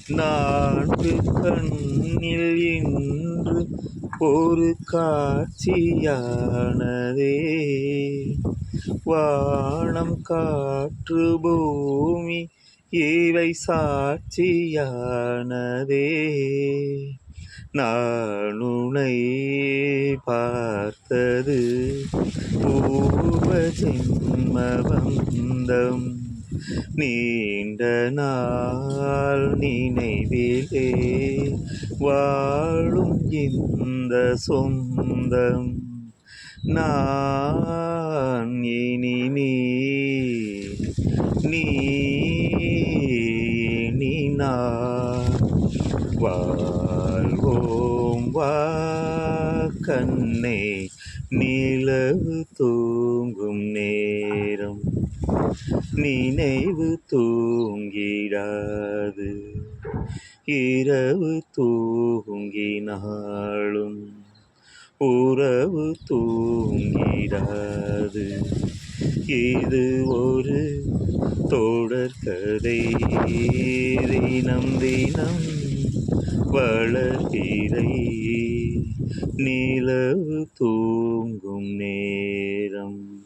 நான்கு கண்ணில் இன்று ஒரு காட்சியானதே. வானம் காற்று பூமி இவை சாட்சியானதே. நான் உன்னை பார்த்தது பூர்வ ஜென்ம பந்தம். நீண்ட நாள் நினைவிலே வாழும் இந்த சொந்தம். நான் இனி நீ இனி நான் வாழ்வோம் வா கண்ணே. நிலவு தூங்கும் நேரம் நினைவு தூங்கிடாது. இரவு தூங்கினாலும் உறவு தூங்கிடாது. இது ஒரு தொடர்கதை. தினம் தினம் வளர்பிறை நிலவு தூங்கும் நேரம்.